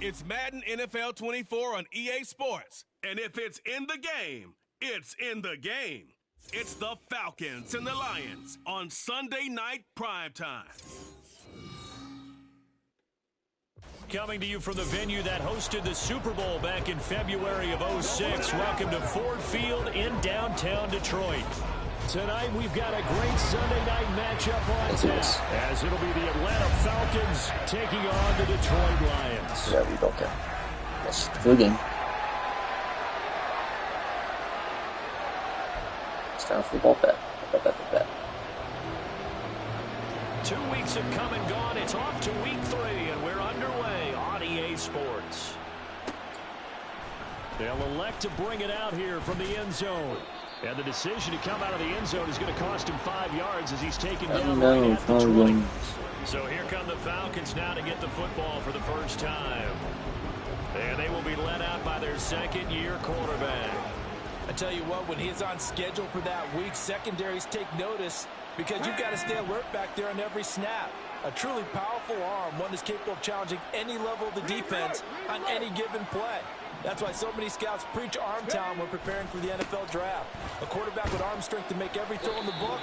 It's Madden NFL 24 on EA Sports. And if it's in the game, it's in the game. It's the Falcons and the Lions on Sunday night primetime. Coming to you from the venue that hosted the Super Bowl back in February of '06. Welcome to Ford Field in downtown Detroit. Tonight we've got a great Sunday night matchup on tap, as it'll be the Atlanta Falcons taking on the Detroit Lions. Yeah, we don't care. That's the game. It's time for the ball bet. Bet. 2 weeks have come and gone. It's off to week 3, and we're underway on EA Sports. They'll elect to bring it out here from the end zone. And the decision to come out of the end zone is going to cost him 5 yards as he's taken down right at the 20. So here come the Falcons now to get the football for the first time. And they will be led out by their second-year quarterback. I tell you what, when he's on schedule for that week, secondaries take notice because you've got to stay alert back there on every snap. A truly powerful arm, one that's capable of challenging any level of the defense on any given play. That's why so many scouts preach arm talent when preparing for the NFL draft. A quarterback with arm strength to make every throw in the book,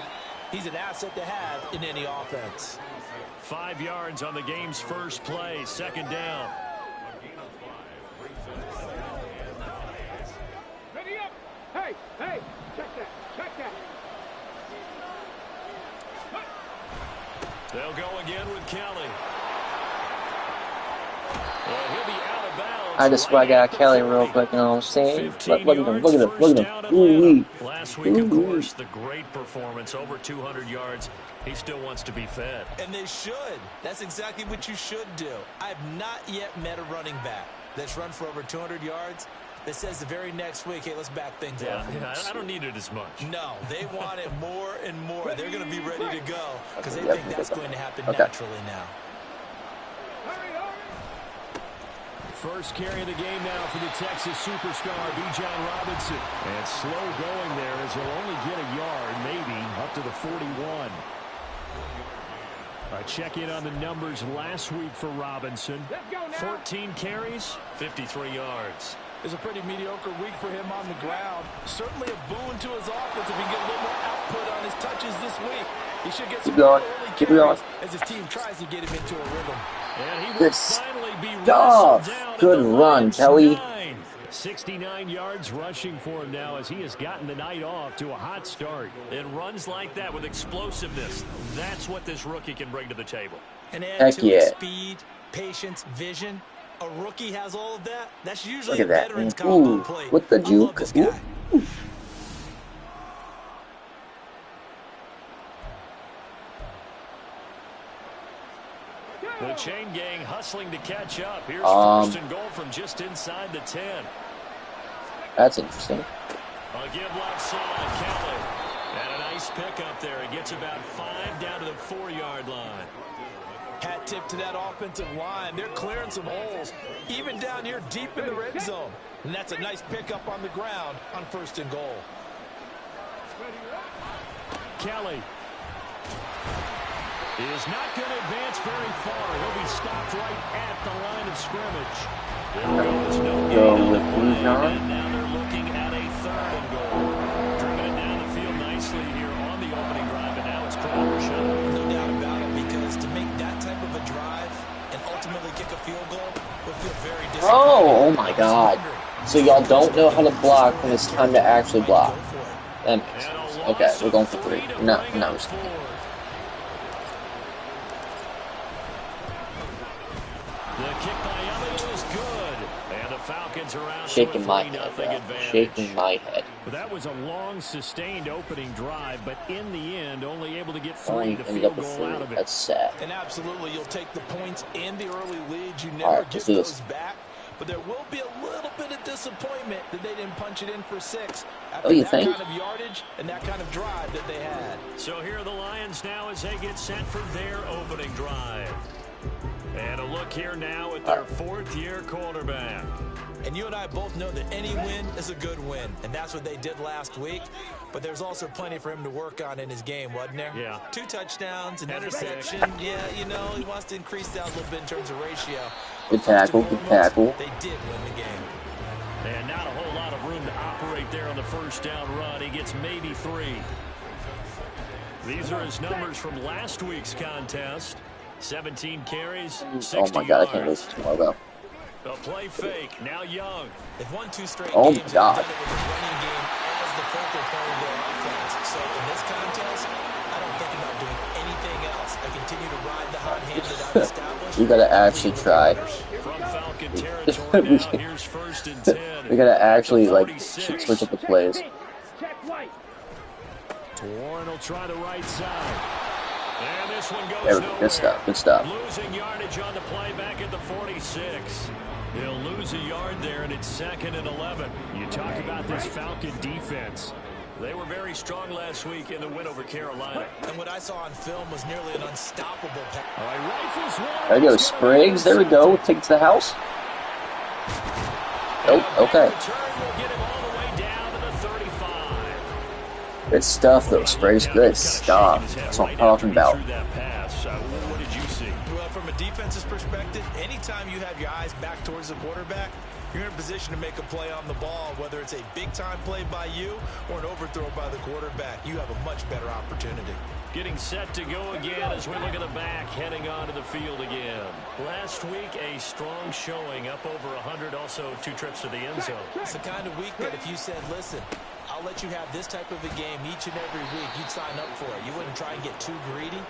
he's an asset to have in any offense. 5 yards on the game's first play, second down. Ready up! Hey, check that. They'll go again with Kelly. Well, he'll be out of bounds. I just swag out Kelly real quick, you know what I'm saying? Look at him. Ooh-wee. Last week, of course, the great performance, over 200 yards. He still wants to be fed. And they should. That's exactly what you should do. I've not yet met a running back that's run for over 200 yards that says the very next week, hey, let's back things up. Yeah, I don't need it as much. No, they want it more and more. They're going to be ready to go because they think that's going to happen naturally now. First carry of the game now for the Texas superstar, Bijan Robinson. And slow going there as he'll only get a yard, maybe, up to the 41. A check-in on the numbers last week for Robinson. 14 carries, 53 yards. It's a pretty mediocre week for him on the ground. Certainly a boon to his offense if he can get a little more output on his touches this week. He should get some early carries as his team tries to get him into a rhythm. And he will finally be wrestled down. Good run, Kelly. 69 yards rushing for him now as he has gotten the night off to a hot start. And runs like that with explosiveness, that's what this rookie can bring to the table. And add to his speed, patience, vision. A rookie has all of that. That's usually a veteran's combo play. With the juke. The chain gang hustling to catch up. Here's first and goal from just inside the 10. That's interesting. A give left side, Kelly. And a nice pick up there. It gets about 5 down to the 4-yard line. Hat tip to that offensive line. They're clearing some holes, even down here deep in the red zone. And that's a nice pickup on the ground on first and goal. Kelly is not going to advance very far. He'll be stopped right at the line of scrimmage. And now they're looking at a third and goal. Driven it down the field nicely here on the opening drive, and now it's proper shot. No doubt about it, because to make that type of a drive and ultimately kick a field goal will feel very disappointing. Oh my God. So y'all don't know how to block when it's time to actually block. That makes sense. Okay, we're going for 3. No, we're sticking. The kick by Elliott is good. And the Falcons are out. Shaking my head, bro. Shaking my head. But that was a long, sustained opening drive, but in the end, only able to get 3 the field goal out of it. That's sad. And absolutely, you'll take the points and the early leads. You never get those back. But there will be a little bit of disappointment that they didn't punch it in for 6 after that kind of yardage and that kind of drive that they had. So here are the Lions now as they get set for their opening drive. And a look here now at their 4th-year quarterback. And you and I both know that any win is a good win, and that's what they did last week. But there's also plenty for him to work on in his game, wasn't there? Yeah. 2 touchdowns, an interception. Yeah, you know, he wants to increase that a little bit in terms of ratio. Good tackle, good tackle. They did win the game. And not a whole lot of room to operate there on the first down run. He gets maybe 3. These are his numbers from last week's contest. 17 carries, 60 Oh my god, I can't lose tomorrow. A play fake, now Young. They've won 2 straight Oh games. my god. They've done it with the running game as the focal point of their offense. So in this contest, I don't think about doing anything else. I continue to ride the hot hand that I've established. We gotta actually try. From Falcon territory now, here's 1st and 10. We gotta actually like switch up the plays. Warren will try the right side. And this one goes There we go. nowhere. Good stuff. Good stuff. Losing yardage on the play back at the 46. They'll lose a yard there, and it's 2nd and 11. You talk about this Falcon defense. They were very strong last week in the win over Carolina. And what I saw on film was nearly an unstoppable pass. All right, rifles one. There we go, Spriggs. There we go. Take it to the house. Nope. Okay. Return will get him all the way down to the 35. Good stuff, though. Spriggs. Good stuff. That's what I'm talking about. What did you see? Well, from a defense's perspective, anytime you have your eyes back towards the quarterback, you're in a position to make a play on the ball, whether it's a big-time play by you or an overthrow by the quarterback. You have a much better opportunity. Getting set to go again as we look at the back, heading onto the field again. Last week, a strong showing, up over 100, also 2 trips to the end zone. It's the kind of week that if you said, listen, I'll let you have this type of a game each and every week, you'd sign up for it. You wouldn't try and get too greedy.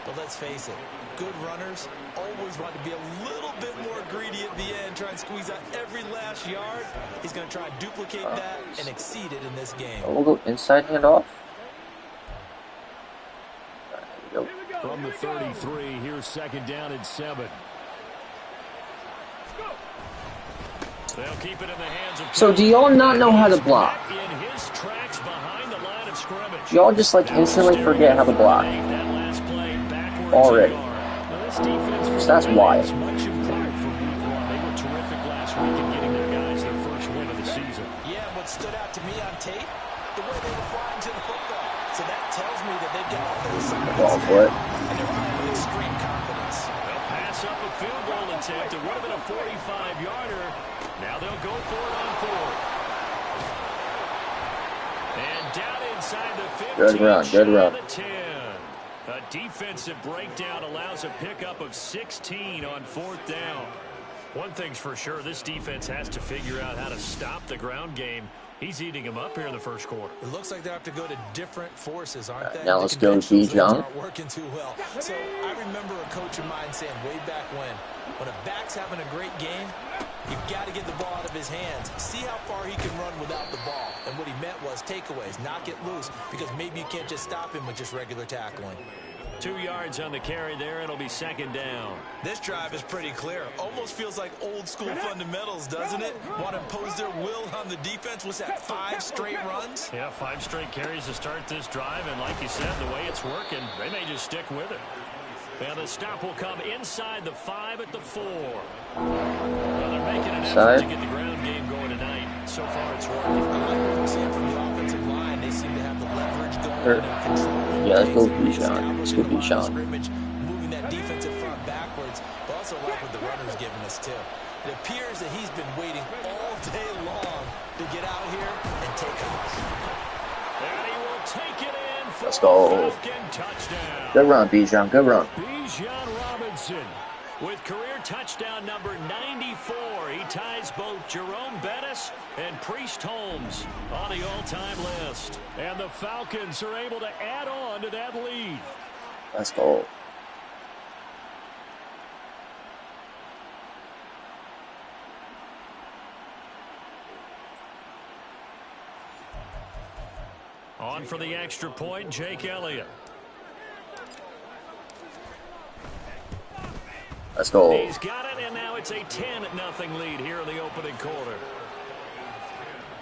But let's face it, good runners always want to be a little bit more greedy at the end, try and squeeze out every last yard. He's going to try and duplicate that and exceed it in this game. We'll go inside handoff. There we go. From the 33, here's 2nd down and 7. They'll keep it in the hands of. So do y'all not know how to block? In his tracks behind the line of scrimmage. Y'all just like instantly forget how to block already. So that's wild. Much improved from week 1. They were terrific last week in getting their guys their first win of the season. Yeah, what stood out to me on tape, the way they were flying to the football. So that tells me that they've got all their assignments Ball for it. and they're playing with extreme confidence. They'll pass up a field goal attempt. It would have been a 45-yarder. Now they'll go for it on 4th. And down inside the 15. Good run. Good run. A defensive breakdown allows a pickup of 16 on 4th down. One thing's for sure, this defense has to figure out how to stop the ground game. He's eating them up here in the first quarter. It looks like they have to go to different forces, aren't they? Now let's go Bijan. Aren't working too well. So I remember a coach of mine saying way back when a back's having a great game, you've got to get the ball out of his hands. See how far he can run without the ball. And what he meant was takeaways, knock it loose, because maybe you can't just stop him with just regular tackling. 2 yards on the carry there. It'll be 2nd down. This drive is pretty clear. Almost feels like old school fundamentals, doesn't it? Want to impose their will on the defense. What's that, 5 straight runs? Yeah, 5 straight carries to start this drive. And like you said, the way it's working, they may just stick with it. And the stop will come inside the 5 at the 4. Well, they're making an effort to get the ground game going tonight. So far, it's working. I like what we're seeing from the offensive line. They seem to have the leverage going and control. Yeah, let's go Bijan. Let's go Bijan. Moving that defensive front backwards. But also like what the runner's giving us, too. It appears that he's been waiting all day long to get out here and take off. And he will take it in for Let's go. a Falcon touchdown. Good run, Bijan. Good run. Bijan Robinson with career touchdown number 94. He ties both Jerome Bettis and Priest Holmes on the all-time list. And the Falcons are able to add on to that lead. Let's go. On for the extra point, Jake Elliott. Let's go. He's got it, and now it's a 10-0 lead here in the opening quarter.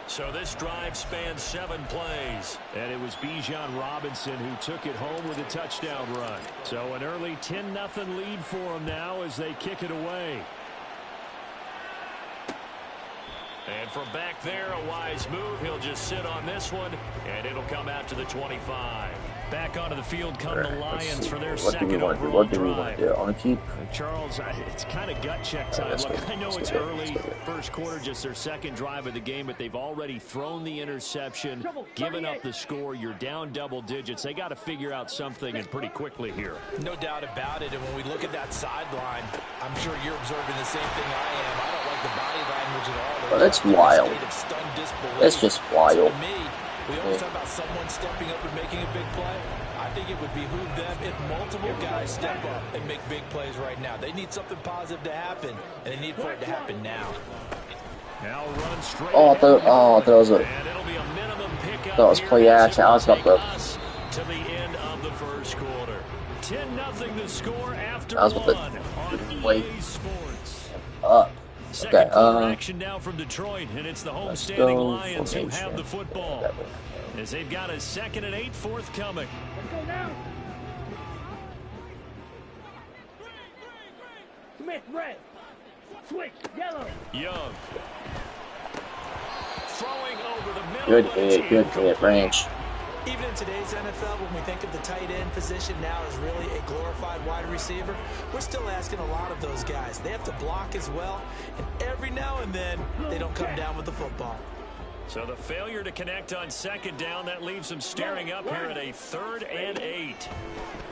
So this drive spans 7 plays. And it was Bijan Robinson who took it home with a touchdown run. So an early 10-0 lead for them now as they kick it away. And from back there, a wise move. He'll just sit on this one, and it'll come out to the 25. Back onto the field come the Lions for their second overall drive. What do we want to do? I want to keep. Charles, it's kind of gut check time. Look, I know it's early, first quarter, just their second drive of the game, but they've already thrown the interception, given up the score. You're down double digits. They got to figure out something, and pretty quickly here. No doubt about it. And when we look at that sideline, I'm sure you're observing the same thing I am. I don't like the body language at all. Well, that's wild. That's just wild. To me, we always talk about someone stepping up and making a big play. I think it would behoove them if multiple guys step up and make big plays right now. They need something positive to happen, and they need for it to happen now. Now run straight. That was a. That was play action. I was about to the end of the first quarter. 10-0 the score after I was about one to on wait. EA Sports. Okay. Action now from Detroit, and it's the home-standing Lions who have the football. As they've got a 2nd and 8 forthcoming. Let's go now. Smith, red. Switch, yellow. Young. Throwing over the middle. Good hit, range. Even in today's NFL, when we think of the tight end position now as really a glorified wide receiver, we're still asking a lot of those guys. They have to block as well, and every now and then, they don't come down with the football. So the failure to connect on 2nd down, that leaves them staring up here at a 3rd and 8.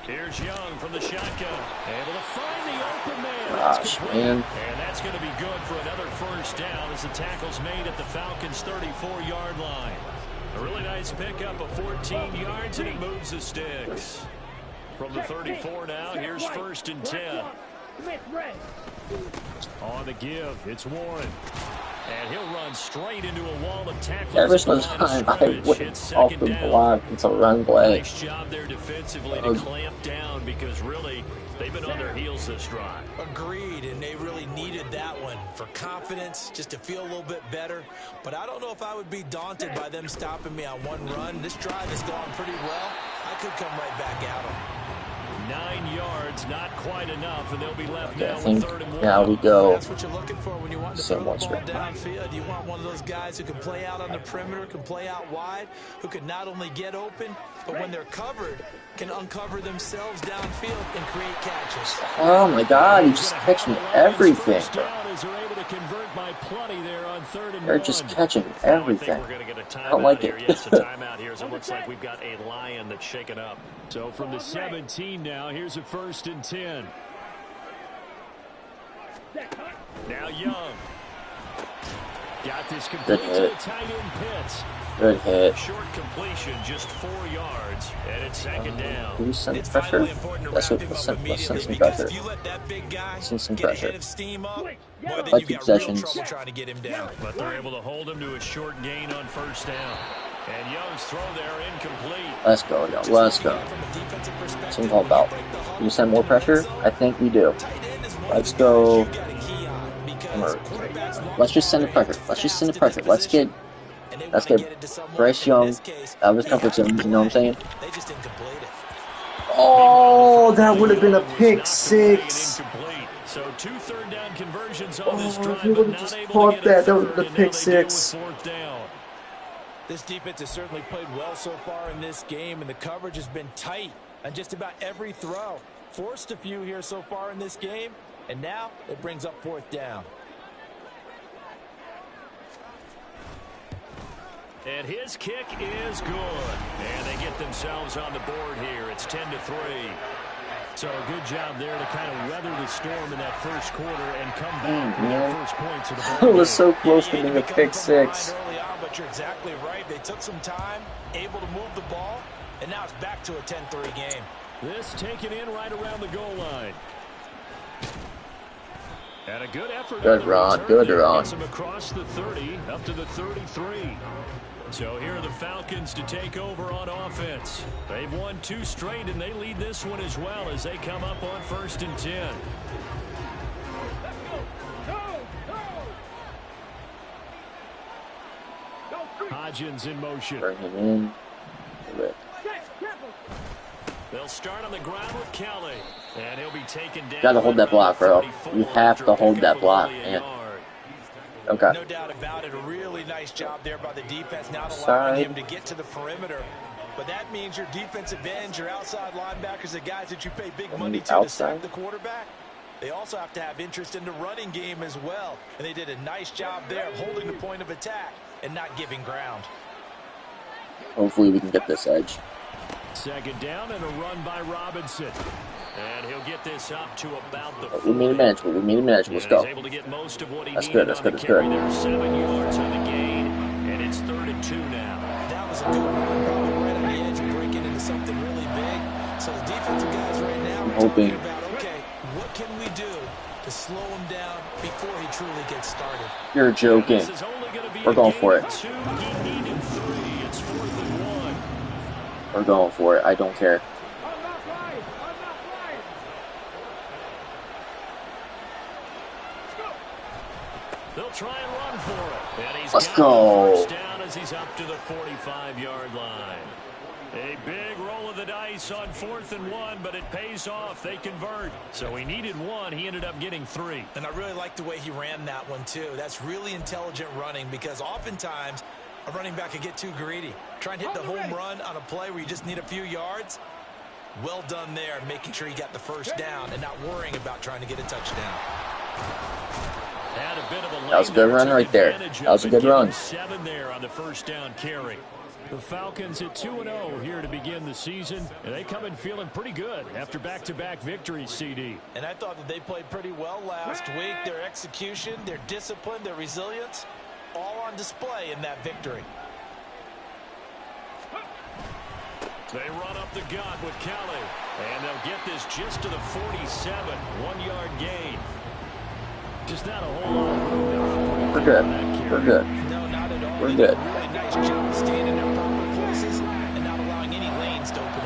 Here's Young from the shotgun. Able to find the open man. Gosh, man. And that's going to be good for another 1st down as the tackle's made at the Falcons' 34-yard line. A really nice pickup of 14 yards, and it moves the sticks. From the 34 now, here's 1st and 10. On the give, it's Warren. And he'll run straight into a wall of tacklers. Every single time I went off the block, it's a run play. Nice job there defensively to clamp down because really they've been on their heels this drive. Agreed, and they really needed that one for confidence, just to feel a little bit better. But I don't know if I would be daunted by them stopping me on one run. This drive has gone pretty well. I could come right back at them. 9 yards, not quite enough, and they'll be left now with 3rd and 1. Now we go. That's what you're looking for when you want to throw the ball downfield. You want one of those guys who can play out on the perimeter, can play out wide, who can not only get open, but when they're covered, can uncover themselves downfield and create catches. Oh my God, he's just catching everything. They're just catching everything. I don't like it. Yes, a timeout here, so it looks like we've got a Lion that's shaken up. So from the 17 now, here's a 1st and 10. Now Young. Got this complete to the tight end Pitts. Good hit. Short completion, just 4 yards, and it's 2nd down. Do we send pressure? Let's send some pressure. Send some pressure. Like possessions. But they're able to hold him to a short gain on 1st down. And Young's throw there incomplete. Let's go, Young. Let's go. That's what I'm all about. Do we send more pressure? I think we do. Let's go. Let's just send the pressure. Let's just send the pressure. Let's get Bryce Young out of his comfort zone. You know what I'm saying? Oh, that would have been a pick 6. So 2 3rd down conversions on this drive, if he would have just caught that, that would have been a pick 6. This defense has certainly played well so far in this game, and the coverage has been tight on just about every throw. Forced a few here so far in this game, and now it brings up 4th down. And his kick is good. And they get themselves on the board here. It's 10-3. So a good job there to kind of weather the storm in that first quarter and come back with their first points of the ball. It was so close to being a pick 6. Early on, but you're exactly right. They took some time, able to move the ball, and now it's back to a 10-3 game. This taken in right around the goal line. And a good effort. Good run. Good run. Gets him across the 30 up to the 33. So here are the Falcons to take over on offense. They've won 2 straight, and they lead this one as well as they come up on 1st and 10. Hodgins in motion. Bring him in. They'll start on the ground with Kelly, and he'll be taken down. Gotta hold that block, bro. You have to hold that block, man. Okay. No doubt about it. A really nice job there by the defense, not allowing Side. him to get to the perimeter. But that means your defensive ends, your outside linebackers, the guys that you pay big money to sack the quarterback, they also have to have interest in the running game as well. And they did a nice job there of holding the point of attack and not giving ground. Hopefully we can get this edge. Second down and a run by Robinson. And he'll get this up to about the 40. We made it manageable. We made it manageable. Let's go. He's able to get most of what he That's needed good. That's on good. the That's carry good. there. 7 yards on the gain, and it's 3rd and 2 now. That was a good run, probably right on the edge of breaking into something really big. So the defensive guys right now are hoping. talking about, okay, what can we do to slow him down before he truly gets started? You're joking. This is only gonna be We're going for it. 2. He needed 3. It's 4th and 1. We're going for it. I don't care. I'm not lying. I'm not lying. They'll try and run for it. And he's Let's got go. the first down as he's up to the 45-yard line. A big roll of the dice on 4th and 1, but it pays off. They convert. So he needed 1. He ended up getting 3. And I really like the way he ran that one, too. That's really intelligent running because oftentimes a running back could get too greedy. Try and hit the home run on a play where you just need a few yards. Well done there, making sure he got the first down and not worrying about trying to get a touchdown. Had a bit of a That was a good run right there. That was a good run. 7 there on the first down carry. The Falcons at 2-0 here to begin the season, and they come in feeling pretty good after back-to-back victories, CD. And I thought that they played pretty well last week. Their execution, their discipline, their resilience, all on display in that victory. They run up the gut with Kelly, and they'll get this just to the 47, 1-yard gain. Just not a whole lot of room to operate. We're good. We're good. No, not at all. We're They good. did a really nice job staying in their proper places and not allowing any lanes to open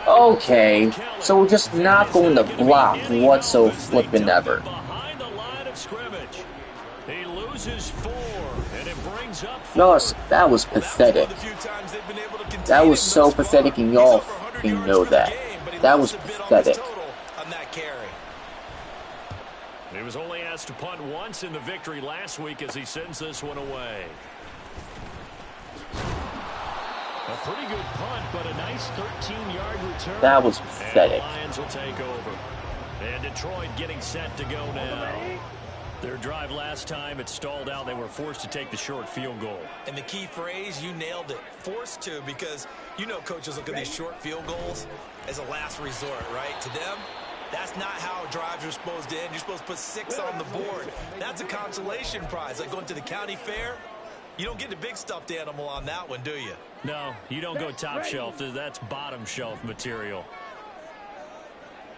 up. Okay, so we're just not going to block whatsoever flipping ever. Behind the line of scrimmage. He loses 4, and it brings up 4. No, that was pathetic. That was so pathetic, and y'all fucking know that. That was pathetic. He was only asked to punt once in the victory last week as he sends this one away. A pretty good punt, but a nice 13-yard return. That was pathetic. And the Lions will take over. And Detroit getting set to go now. Their drive last time, it stalled out. They were forced to take the short field goal. And the key phrase, you nailed it. Forced to, because you know coaches look at these short field goals as a last resort, right? To them, that's not how drives are supposed to end. You're supposed to put 6 on the board. That's a consolation prize. Like going to the county fair, you don't get the big stuffed animal on that one, do you? No, you don't go top shelf. That's bottom shelf material.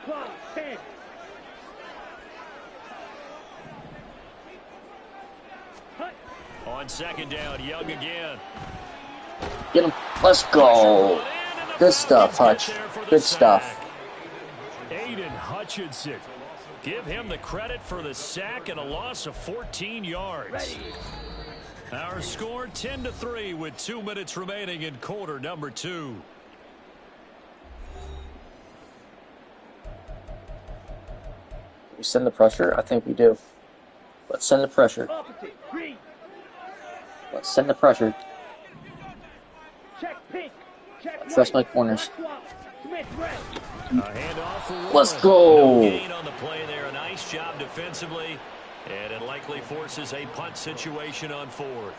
Clock 10. On second down, Young again. Get him. Let's go. Good stuff, Hutch. Good stuff. Aiden Hutchinson. Give him the credit for the sack and a loss of 14 yards. Our score 10-3 with 2 minutes remaining in quarter number 2. We send the pressure? I think we do. Let's send the pressure. Let's send the pressure. Check pink. Check Trust my white. corners. Smith red. Handoff for Warren. Let's go. No gain on the play there. A nice job defensively. And it likely forces a punt situation on 4th.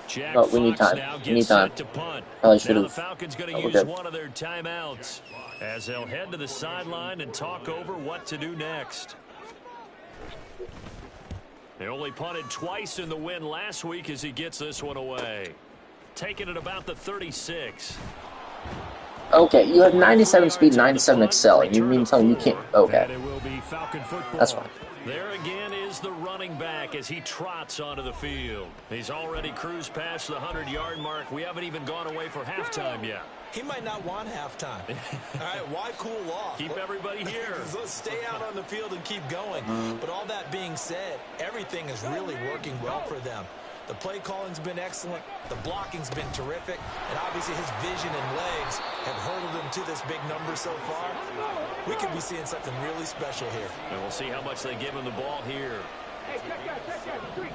Jack Oh, we need Fox time. now We gets need time. set to punt. Probably should Now have. the Falcons going to Oh, we're use good. one of their timeouts as they'll head to the sideline and talk over what to do next. They only punted twice in the win last week as he gets this one away. Taking it about the 36. Okay, you have 97 speed, 97 excel, and you mean to tell me you can't? Okay, And it will be Falcon football. that's fine. There again is the running back as he trots onto the field. He's already cruised past the 100-yard mark. We haven't even gone away for halftime yet. He might not want halftime. All right, why cool off? Keep everybody here. Let's stay out on the field and keep going. But all that being said, everything is really working well for them. The play calling's been excellent. The blocking's been terrific. And obviously his vision and legs have hurdled him to this big number so far. We could be seeing something really special here. And we'll see how much they give him the ball here. Hey, check that. Three.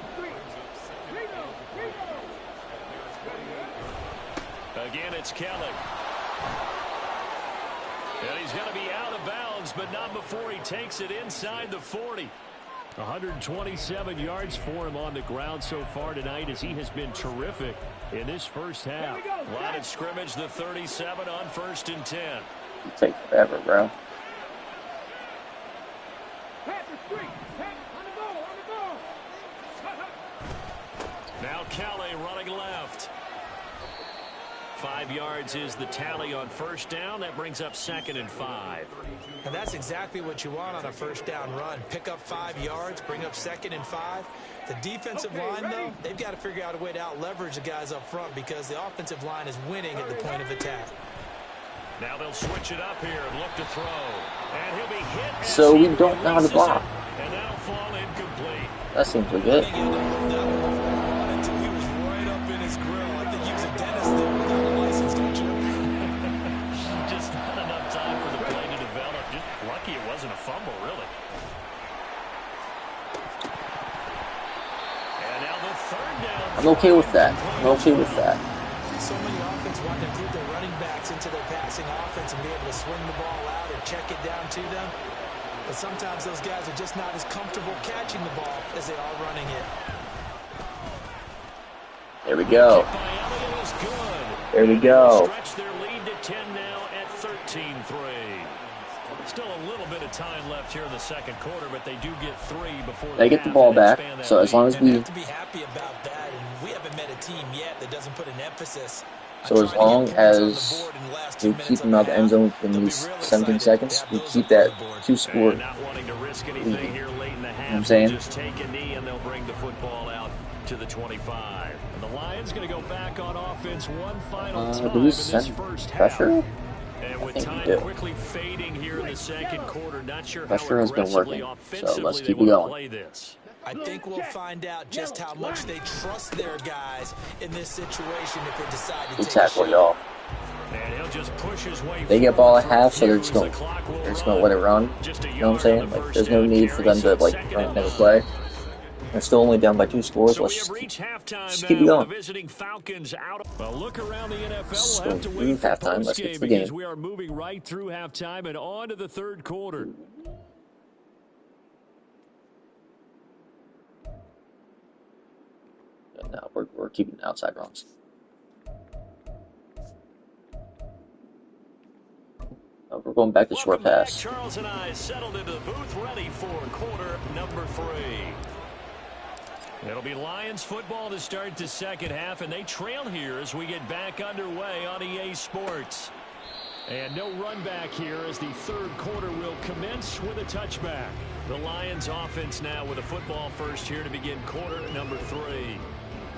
Again, it's Kelly. And he's going to be out of bounds, but not before he takes it inside the 40. 127 yards for him on the ground so far tonight as he has been terrific in this first half. Line of scrimmage, the 37 on 1st and 10. You take forever, bro. Now Kelly running left. 5 yards is the tally on first down. That brings up 2nd and 5. And that's exactly what you want on a first down run. Pick up 5 yards, bring up 2nd and 5. The defensive line, though, they've got to figure out a way to out-leverage the guys up front because the offensive line is winning at the point of attack. Now they'll switch it up here and look to throw. And he'll be hit. So we don't know how to block. And that'll fall incomplete. That seems legit. Until he was right up in his grill. I think he was a dentist there without a license, don't you? Just not enough time for the play to develop. Just lucky it wasn't a fumble, really. And now the 3rd down. I'm okay with that. So many offense want to include their running backs into their passing offense and be able to swing the ball out or check it down to them. But sometimes those guys are just not as comfortable catching the ball as they are running it. There we go. There we go. Stretch their lead to 10 now at 13-3. Still a little bit of time left here in the second quarter, but they do get 3 before they get the ball back. So as long as we have to be happy about that, and we haven't met a team yet that doesn't put an emphasis. So as long as we keep them out of the end zone within these 17 seconds, we keep that 2-score lead. You know what I'm saying? Just take a knee and they'll bring the football out to the 25. And the Lions going to go back on offense one final time do we in this send first pressure? half. And I with think time we do. quickly fading here in the second quarter, not sure Pressure how has been aggressively, working, offensively so let's they keep it want to going. play this. I think we'll find out just how much they trust their guys in this situation if they decide to Good take a tackle, shot. y'all. And he'll just push his way They get ball at forward. half, so they're Here's just the clock will gonna let it run. Just a You know what I'm yard saying? on the Like, first there's no down need for carry, them to so like second run and another 9. play. They're still only down by 2 scores. So Let's we just have reached halftime keep now it with going. the visiting Falcons out. A look around the NFL. So We'll have to through wait for halftime, let's get to postgame the because game. we are moving right through halftime and on to the third quarter. No, we're keeping outside runs. We're going back to short Welcome back. pass. Charles and I settled into the booth ready for quarter number 3. It'll be Lions football to start the second half, and they trail here as we get back underway on EA Sports. And no run back here as the third quarter will commence with a touchback. The Lions offense now with a football first here to begin quarter number 3.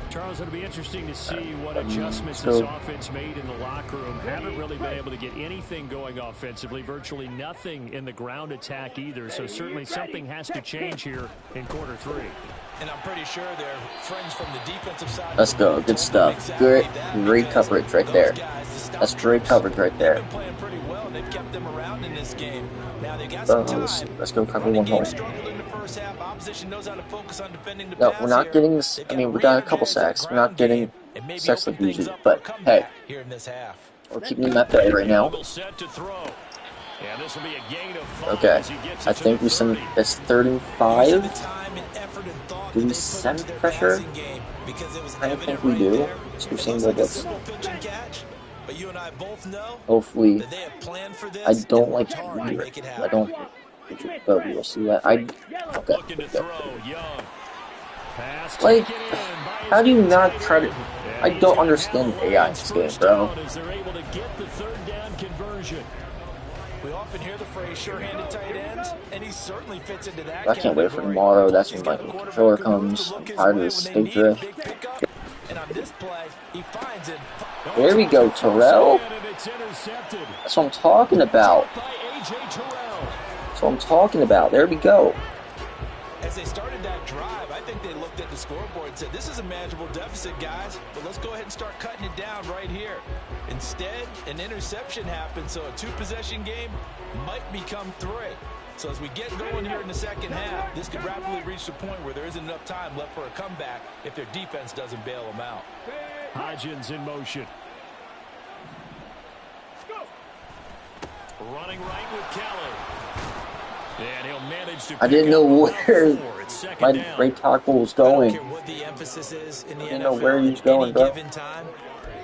Charles, it'll be interesting to see what adjustments this offense made in the locker room. Haven't really been able to get anything going offensively, virtually nothing in the ground attack either. So certainly something has to change here in quarter 3. And I'm pretty sure they're friends from the defensive side. Let's go. Good stuff. Great coverage right there. That's great coverage right there. They've been playing pretty well. They've kept them around in this game. Now they got some time. Let's go cover one hole. No, we're not getting this. I mean, we got a couple sacks. We're not getting sacks like we usually. But hey, we're keeping them at bay right now. Okay, I think we send it's 35. Do we send pressure? I don't think we do. So we're saying that it's hopefully. I don't like to read it. I don't. But we will see that. Okay. Like, how do you not try to? I don't understand AI in this game, bro. We often hear the phrase sure-handed tight ends, and he certainly fits into that. I can't wait for tomorrow. That's when my controller comes. I'm tired of this state drift. And on this play, he finds it. There we go, Terrell. That's what I'm talking about. That's what I'm talking about. There we go. As they started that drive, I think they looked at the the scoreboard and said, this is a manageable deficit, guys, but let's go ahead and start cutting it down right here. Instead, an interception happened, so a 2-possession game might become 3. So as we get going here in the second half, this could rapidly reach the point where there isn't enough time left for a comeback if their defense doesn't bail them out. Hodgins in motion. Running right with Kelly. And he'll manage to I didn't know where my right tackle was going. I don't care what the emphasis is in the NFL. I didn't know where he was going, bro. Given time,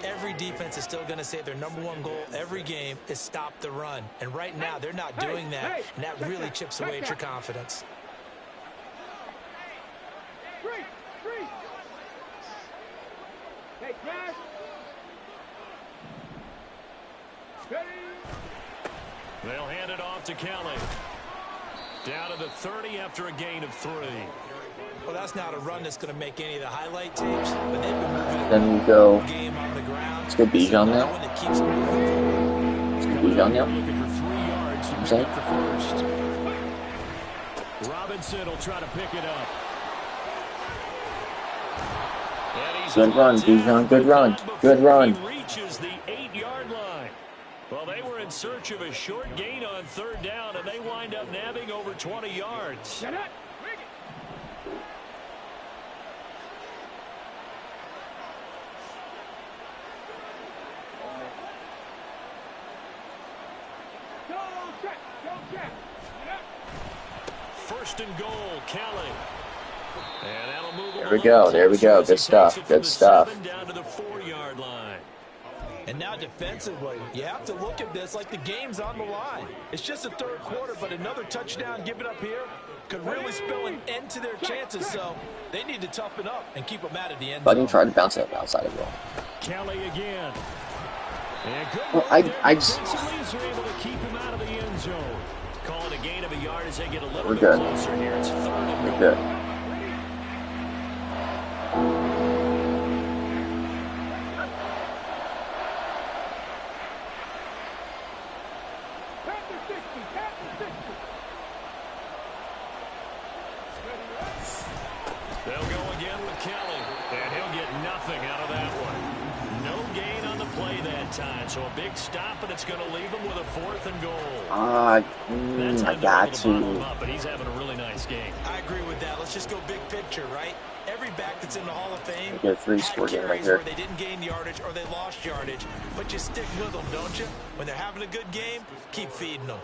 every defense is still going to say their #1 goal every game is stop the run. And right now, they're not doing that, and that really chips away at your confidence. Hey, Cash. They'll hand it off to Kelly. Down to the 30 after a gain of 3. Well, that's not a run that's going to make any of the highlight tapes, but they've been moving Then we go. game on the ground. Let's go Bijan now. One that keeps them moving forward. Let's go Bijan now. Looking for 3 yards to I'm pick saying. up the first. Robinson will try to pick it up. And he's Good run, Bijan. Good run. Good run. He reaches the 8-yard line. Well, they were in search of a short gain on 3rd down, and they wind up nabbing over 20 yards. Get it. First and goal, Kelly. And that'll move There we go. There we go. Good stuff. Good stuff. Down to the 4-yard line. And now defensively, you have to look at this like the game's on the line. It's just the 3rd quarter, but another touchdown given up here could really spell an end to their chances. So they need to toughen up and keep them out of the end But he zone. tried to bounce it outside of the ball. Kelly again. And good Well, work I there. just. Defensively, are able to keep him out of the end zone. Call it a gain of a yard as they get a little We're bit good. closer here. It's 3rd and We're goal. good. They'll go again with Kelly, and he'll get nothing out of that one. No gain on the play that time, so a big stop, and it's going to leave him with a 4th and goal. I got Him to. up, but he's having a really nice game. I agree with that. Let's just go big picture, right? Every back that's in the Hall of Fame Get a 3-score game right here. where they didn't gain yardage or they lost yardage, but you stick with them, don't you? When they're having a good game, keep feeding them.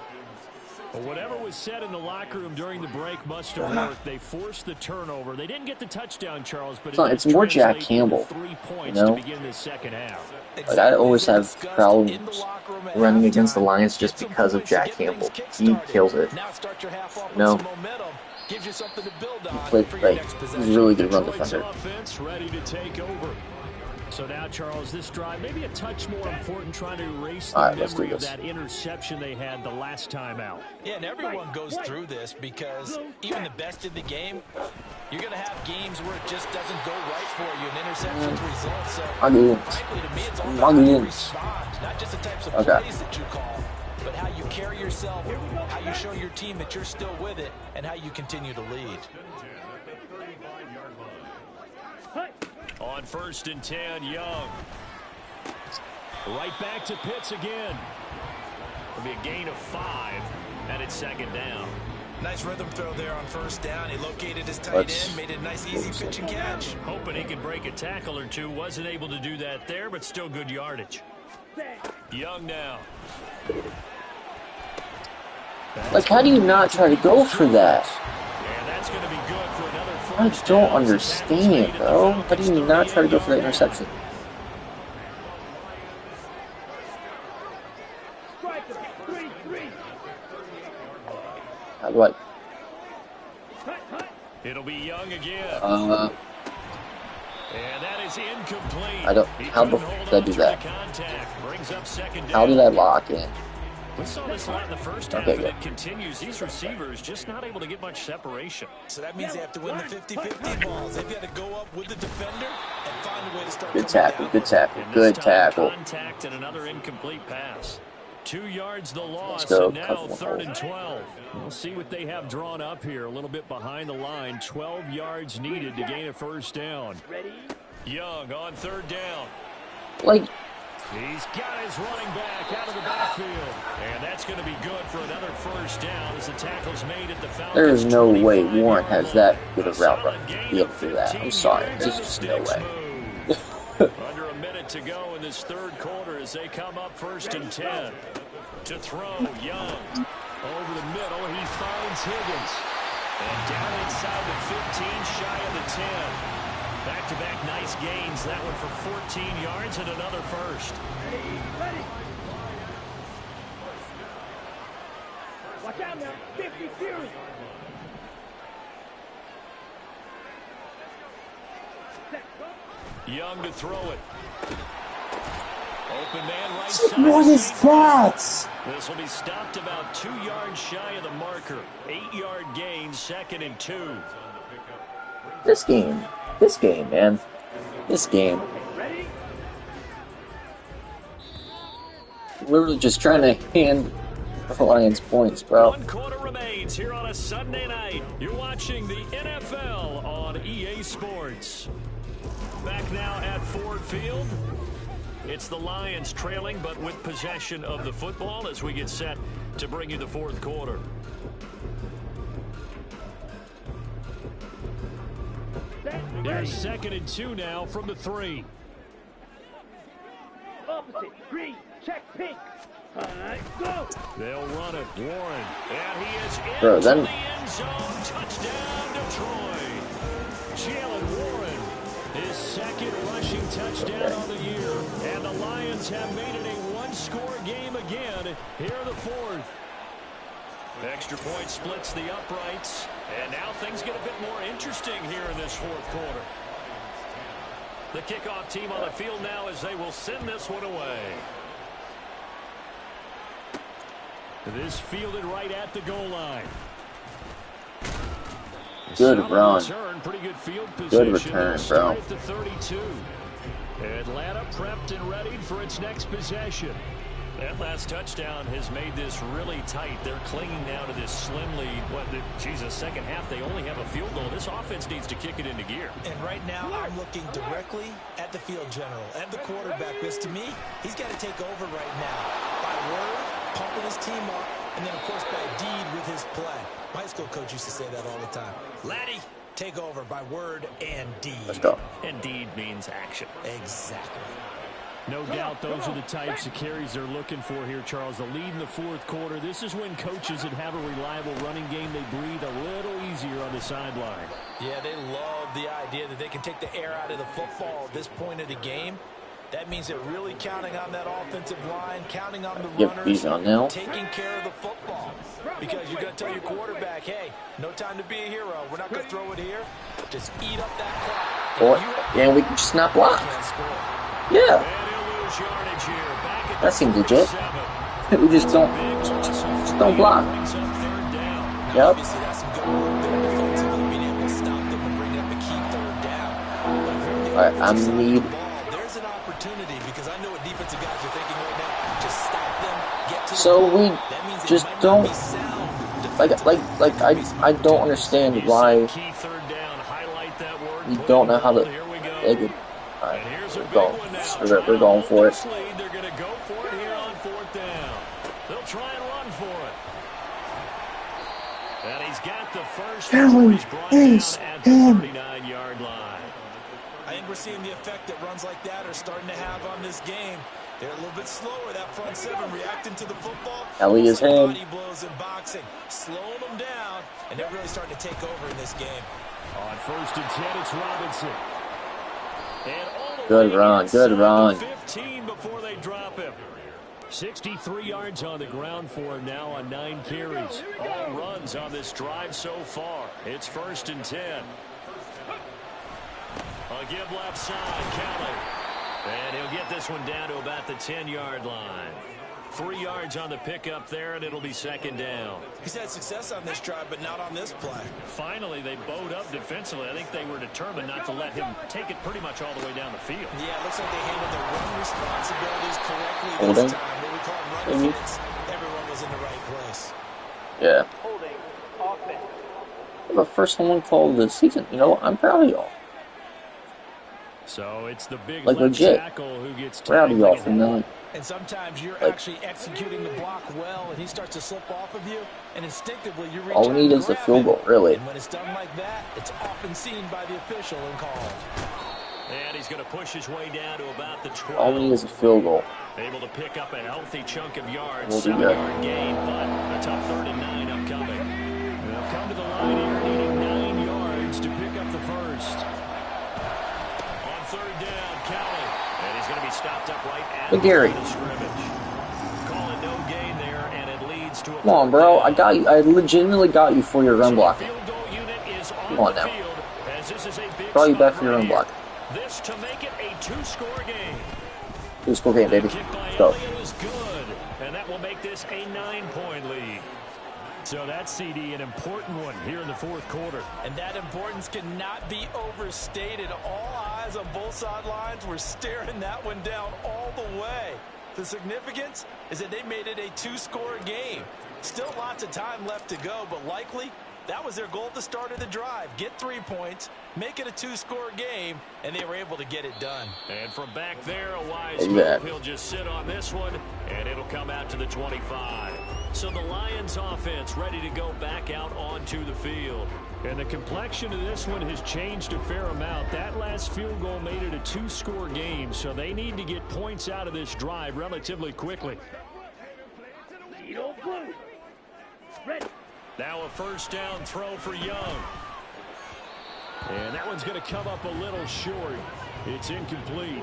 Well, whatever was said in the locker room during the break must have worked. They forced the turnover. They didn't get the touchdown, Charles, but It's more Jack Campbell, 3 points you know? to begin this second half. Like, I always have problems running against the Lions just because of Jack Campbell. He kills it. Now start your half off with No. some momentum. Gives you something to build on Played, for your like, next he's possession. a really good run Detroit's defender. offense ready to take over. So now, Charles, this drive maybe a touch more important, trying to erase the All right, let's do memory of this. that interception they had the last time out. Yeah, and everyone goes through this because even the best in the game, you're going to have games where it just doesn't go right for you, and interceptions result. So, frankly, to me, it's all about how you respond, not just the types of plays that you call, but how you carry yourself, how you show your team that you're still with it, and how you continue to lead. On 1st and 10, Young. Right back to Pitts again. It'll be a gain of 5, and it's 2nd down. Nice rhythm throw there on 1st down. He located his tight end, made it a nice, easy pitch and catch. Hoping he could break a tackle or two. Wasn't able to do that there, but still good yardage. Young now. Like, how do you not try to go for that? And that's going to be good for another I first don't down. understand, bro. How do you not try to go for that interception? How do I? It'll be Young again. Uh, And that is incomplete. I don't. How He did couldn't hold I on do to that? the contact. Brings up 2nd down. How did I lock in? We saw this a lot in the first half, Okay, and good. it continues. These receivers just not able to get much separation. So that means they have to win the 50-50 balls. They've got to go up with the defender and find a way to start Good coming tackle. down. Good tackle. And Good this time, tackle. contact and another incomplete pass. 2 yards the loss, go, and now couple 3rd and 12. We'll see what they have drawn up here. A little bit behind the line. 12 yards needed to gain a first down. Young on 3rd down. Like, He's got his running back out of the backfield. And that's going to be good for another first down as the tackle's made at the Falcons. there is no way Warren has that good a route run to be able to do that. I'm sorry. There's just no way. Under a minute to go in this 3rd quarter as they come up 1st and 10. To throw, Young. Over the middle, he finds Higgins. And down inside the 15, shy of the 10. Back-to-back nice gains. That one for 14 yards and another first. Ready. Watch out now. 50 series. Young to throw it. Open man right side. what is that? This will be stopped about 2 yards shy of the marker. 8-yard gain, 2nd and 2. This game, man. This game. Literally just trying to hand the Lions points, bro. 1 quarter remains here on a Sunday night. You're watching the NFL on EA Sports. Back now at Ford Field. It's the Lions trailing, but with possession of the football as we get set to bring you the 4th quarter. Here's 2nd and 2 now from the 3. Opposite. Green. Check pink. Go. They'll run it. Warren. And he is Bro, into the end zone. Touchdown, Detroit. Jalen Warren, his 2nd rushing touchdown on the year. And the Lions have made it a 1-score game again. Here are the 4th. Extra point splits the uprights. And now things get a bit more interesting here in this 4th quarter. The kickoff team on the field now as they will send this one away. This fielded right at the goal line. Good run. Return, pretty good field Good position. return, bro. At the 32. Atlanta prepped and ready for its next possession. That last touchdown has made this really tight. They're clinging now to this slim lead. The second half, they only have a field goal. This offense needs to kick it into gear. And right now, I'm looking directly at the field general, at the quarterback, because to me, he's got to take over right now. By word, pumping his team up, and then, of course, by deed with his play. My high school coach used to say that all the time. Laddie, take over by word and deed. Let's go. And deed means action. Exactly. No doubt those are the types of carries they're looking for here, Charles. The lead in the 4th quarter. This is when coaches that have a reliable running game, they breathe a little easier on the sideline. Yeah, they love the idea that they can take the air out of the football at this point of the game. That means they're really counting on that offensive line, counting on the runners, taking care of the football. Because you're going to tell your quarterback, hey, no time to be a hero. We're not going to throw it here. Just eat up that clock. And we can just not block. Yeah. That seems legit. We just don't block. Yep. Alright, I need. There's an opportunity because I know what defensive guys are thinking right now. Just stop them, get to So we just don't. I don't understand why we don't know how to. Alright, we're going for it. They're going to go for it here on 4th down. They'll try and run for it. And he's got the first. He's brought down at the 39-yard line. I think we're seeing the effect that runs like that are starting to have on this game. They're a little bit slower, that front 7, reacting to the football. Ellie is him. Body blows in boxing, slowing them down, and they're really starting to take over in this game. On 1st and 10, it's Robinson. Good run, good run. 15 before they drop him. 63 yards on the ground for him now on 9 carries. All runs on this drive so far. It's 1st and 10. A give left side, Kelly. And he'll get this one down to about the 10-yard line. 3 yards on the pickup there, and it'll be second down. He's had success on this drive, but not on this play. Finally, they bowed up defensively. I think they were determined not to let him take it pretty much all the way down the field. Yeah, it looks like they handled their run responsibilities correctly this time. What we call run defense, everyone was in the right place. Yeah. The first one call of the season. You know, I'm proud of y'all. So it's the big like legit. Tackle who gets proud of y'all for that. And sometimes you're actually executing the block well, and he starts to slip off of you, and instinctively you reach all we need is the field goal, really. And when it's done like that, it's often seen by the official and called. And he's going to push his way down to about the 12. All we need is a field goal. Able to pick up a healthy chunk of yards. We'll be good. 7-yard gain, but a tough 3rd and 9 upcoming. They'll come to the line here needing 9 yards to pick up the first. On 3rd down, Kelly. And he's going to be stopped up right at the scrimmage. Call it no gain there, and it leads to a Come on, bro. I got you. I legitimately got you for your run block. Come on now. Draw you back for your run block. This to make it a 2-score game. 2-score game, baby. Go. Is good, and that will make this a 9-point lead. So that's CD, an important one here in the 4th quarter. And that importance cannot be overstated. All eyes on both sidelines were staring that one down all the way. The significance is that they made it a 2-score game. Still lots of time left to go, but likely that was their goal at the start of the drive. Get 3 points, make it a 2-score game, and they were able to get it done. And from back there, a wise move. He'll just sit on this one, and it'll come out to the 25. So the Lions offense ready to go back out onto the field. And the complexion of this one has changed a fair amount. That last field goal made it a 2-score game, so they need to get points out of this drive relatively quickly. Now a 1st down throw for Young. And that one's going to come up a little short. It's incomplete.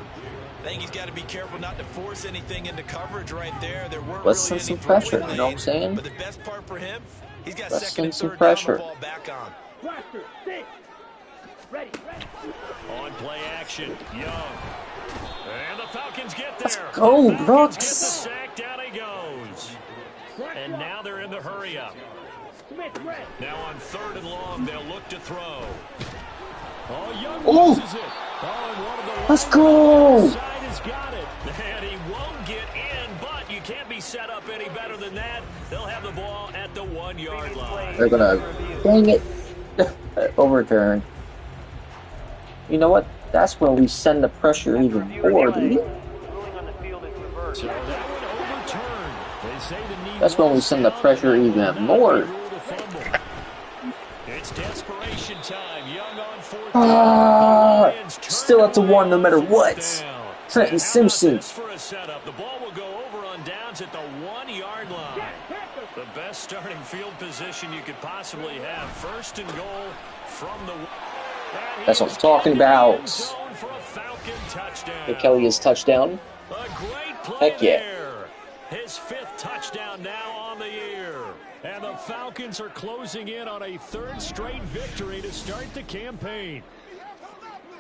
I think he's got to be careful not to force anything into coverage right there. There weren't Let's really send some pressure, you know what I'm saying? But the best part for him, he's got Let's 2nd and 3rd pressure. down the ball back on. Ready. On play action, Young. And the Falcons get there. Let's go, Brooks. Get the sack, down he goes. And now they're in the hurry up. Now on 3rd and long, they'll look to throw. Oh, Young loses it. Oh, and one of the let's go. Side has got it. And he won't get in, but you can't be set up any better than that. They'll have the ball at the 1-yard line. They're gonna, dang it, overturn. You know what? That's when we send the pressure even more, dude. So that one overturned. They say the knee. That's when we send the pressure even more. It's desperation time. Young on 4th. Still at the 1 no matter what. Trenton Simpson. For a setup. The ball will go over on downs at the 1-yard line. The best starting field position you could possibly have. 1st and goal from the. That's what I'm talking about. Hey, Kelly is touchdown. A great play. Heck yeah. There. His 5th touchdown now on the year. And the Falcons are closing in on a 3rd straight victory to start the campaign.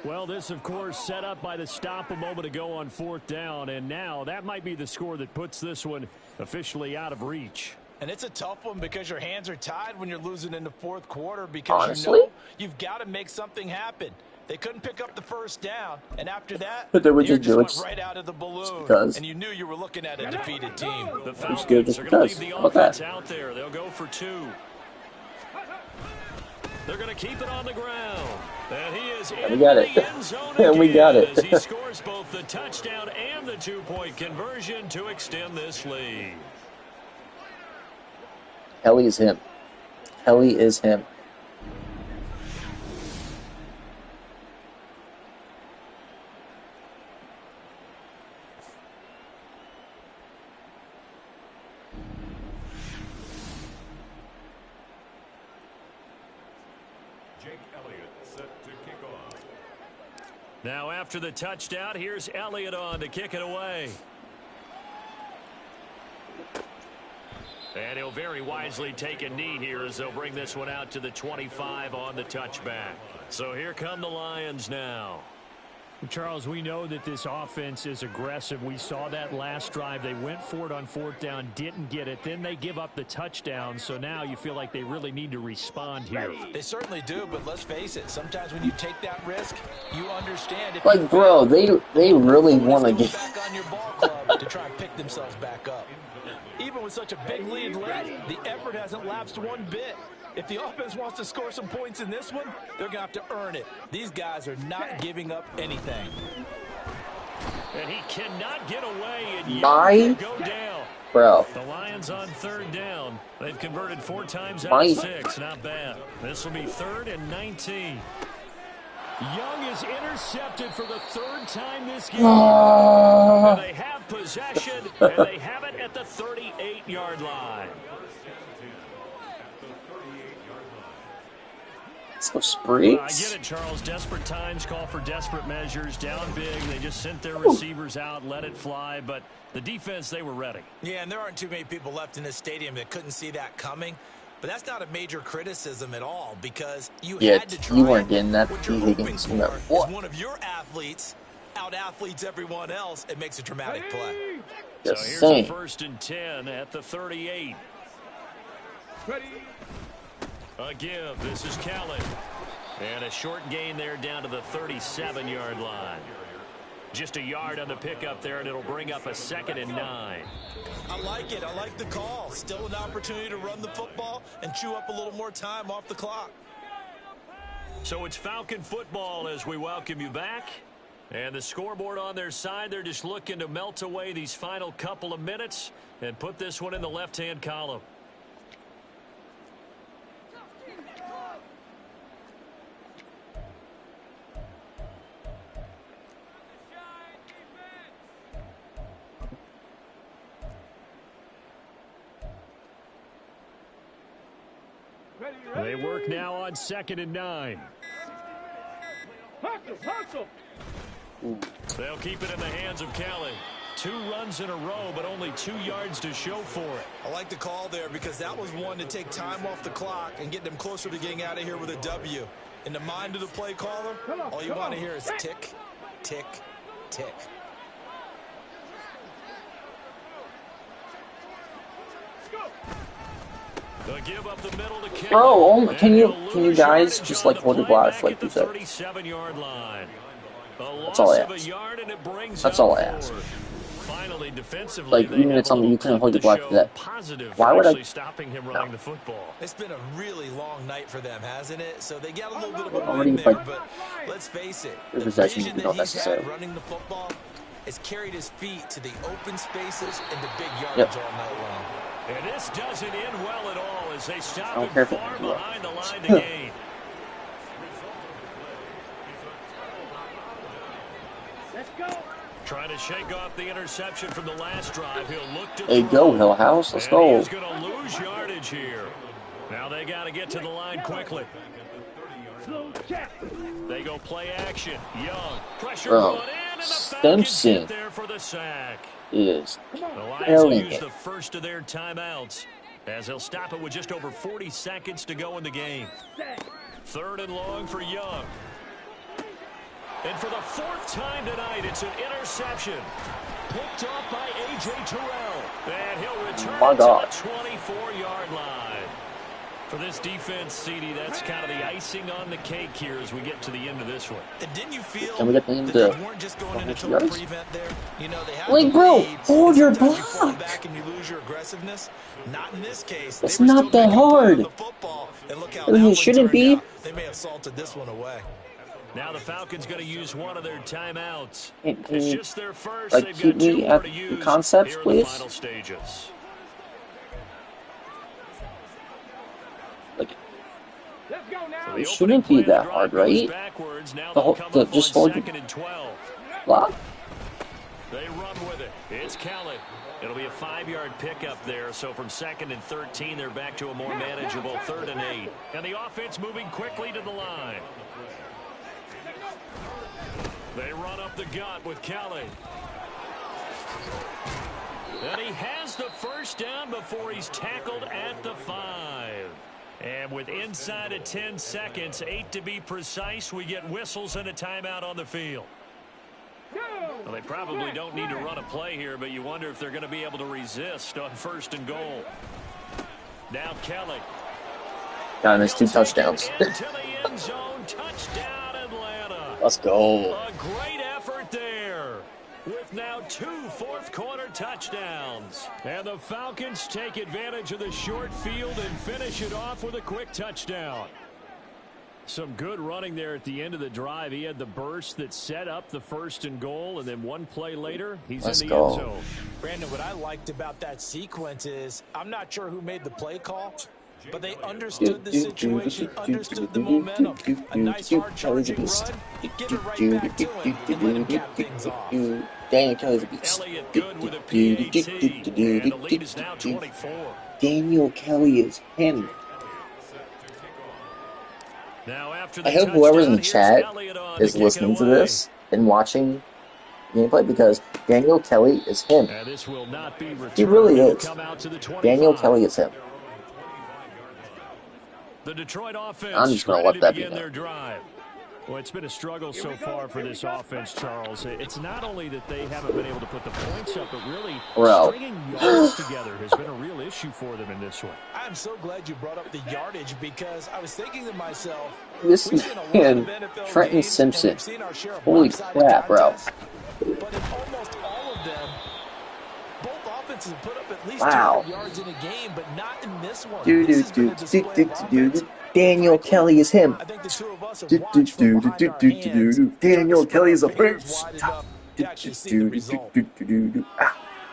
Well, this, of course, set up by the stop a moment ago on 4th down. And now that might be the score that puts this one officially out of reach. And it's a tough one because your hands are tied when you're losing in the 4th quarter because honestly, you know you've got to make something happen. They couldn't pick up the 1st down, and after that, but they were just just went right out of the balloon, because. And you knew you were looking at a defeated team. The Falcons are going to leave the offense out there. They'll go for 2. They're going to keep it on the ground. And he is in the end zone again. And we got it. As he scores both the touchdown and the 2-point conversion to extend this lead. Kelly is him. Kelly is him. Now after the touchdown, here's Elliott on to kick it away. And he'll very wisely take a knee here as they'll bring this one out to the 25 on the touchback. So here come the Lions now. Charles, we know that this offense is aggressive. We saw that last drive. They went for it on 4th down, didn't get it. Then they give up the touchdown. So now you feel like they really need to respond here. They certainly do, but let's face it. Sometimes when you take that risk, you understand. Like, bro, they really want to get back on your ball club to try and pick themselves back up. Even with such a big lead late, the effort hasn't lapsed one bit. If the offense wants to score some points in this one, they're going to have to earn it. These guys are not giving up anything. And he cannot get away and go down. Bro. The Lions on 3rd down. They've converted 4 times out of 6. Not bad. This will be 3rd and 19. Young is intercepted for the 3rd time this game. And they have possession, and they have it at the 38-yard line. So Spriggs. I get it, Charles. Desperate times call for desperate measures. Down big. They just sent their receivers out, let it fly. But the defense, they were ready. Yeah, and there aren't too many people left in this stadium that couldn't see that coming. But that's not a major criticism at all because you had to try. You weren't getting that. What you're hoping for is one of your athletes out-athletes everyone else. It makes a dramatic play. So here's the 1st and 10 at the 38. Ready. A give. This is Kellen. And a short gain there down to the 37-yard line. Just a yard on the pickup there, and it'll bring up a 2nd and 9. I like it. I like the call. Still an opportunity to run the football and chew up a little more time off the clock. So it's Falcon football as we welcome you back. And the scoreboard on their side, they're just looking to melt away these final couple of minutes and put this one in the left-hand column. They work now on 2nd and 9. Hustle. They'll keep it in the hands of Kelly. 2 runs in a row, but only 2 yards to show for it. I like the call there because that was one to take time off the clock and get them closer to getting out of here with a W. In the mind of the play caller, all you want to hear is tick, tick, tick. Give up the middle to Bro, can you guys just like hold your glass like you said? That's all I ask. That's all I ask. Finally, defensively, like even if it's something you couldn't hold your glass for that. Why would I? Stopping him running the football. It's been a really long night for them, hasn't it? So they got a little bit of a already win there, but let's face it, the vision that he's had running the football has carried his feet to the open spaces and the big yardage all night long. And this doesn't end well at all as they stop him far behind the line to gain. Let's go. Trying to shake off the interception from the last drive. He'll look to Hey, go, Hillhouse. Let's go. He's going to lose yardage here. Now they got to get to the line quickly. They go play action. Young. Pressure going in, and the Falcons get there for the sack. Is the Lions will use the first of their timeouts as they'll stop it with just over 40 seconds to go in the game. 3rd and long for Young. And for the 4th time tonight, it's an interception. Picked up by A.J. Terrell. And he'll return to the 24-yard line. For this defense, CD, that's kind of the icing on the cake here as we get to the end of this one. And didn't you feel Can we get the end that they weren't just going into a prevent there? You know, they have like, bro, hold your block. You fall back and you lose your aggressiveness. Not in this case. It's not that hard. And look how it shouldn't be. Out. They may have salted this one away. Now the Falcons going to use one of their timeouts. It's just their first. Like, they've keep got 2 me more at to the use concepts, here please. in the final stages. Like, it shouldn't be that hard, right? Just hold your block. They run with it. It's Kelly. It'll be a 5-yard pickup there. So from 2nd and 13, they're back to a more manageable 3rd and 8. And the offense moving quickly to the line. They run up the gut with Kelly. And he has the first down before he's tackled at the 5. And with inside of 10 seconds, 8 to be precise, we get whistles and a timeout on the field. Well, they probably don't need to run a play here, but you wonder if they're going to be able to resist on 1st and goal. Now Kelly. Got his 2 touchdowns. Touchdown, Atlanta. Let's go. A great effort there, with now 2 fourth-quarter touchdowns. And the Falcons take advantage of the short field and finish it off with a quick touchdown. Some good running there at the end of the drive. He had the burst that set up the 1st and goal, and then 1 play later, he's in the end zone. Brandon, what I liked about that sequence is I'm not sure who made the play call, but they understood the situation, understood the momentum. A nice hard-charging run, give it right back to him, and let him cap things off. Daniel Kelly's a beast. Elliott good with a PAT, and the lead is now 24. Daniel Kelly is him. Now after I hope whoever's in chat is listening to this and watching gameplay, because Daniel Kelly is him. He really is. Daniel Kelly is him. The Detroit offense I'm just going to let that be known. Well, it's been a struggle so far for this offense, Charles. It's not only that they haven't been able to put the points up, but really stringing yards together has been a real issue for them in this one. I'm so glad you brought up the yardage, because I was thinking to myself, this man, Trenton Simpson. Holy crap, bro. But in almost all of them, both offenses have put up at least 200 yards in a game, but not in this one. Daniel Kelly is him. I think the two of us have watched from behind our hands. Daniel Kelly is a beast.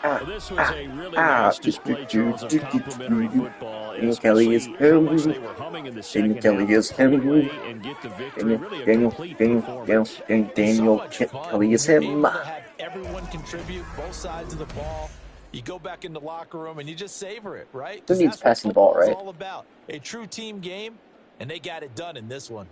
Well, this was a really nice display, Charles, of complimentary football. Daniel Kelly is him. Daniel Kelly is him. And get the victory. Really a complete performance. Daniel Kelly is him. Everyone contribute, both sides of the ball. You go back in the locker room and you just savor it, right? Who needs passing the ball, right? It's all about a true team game, and they got it done in this one.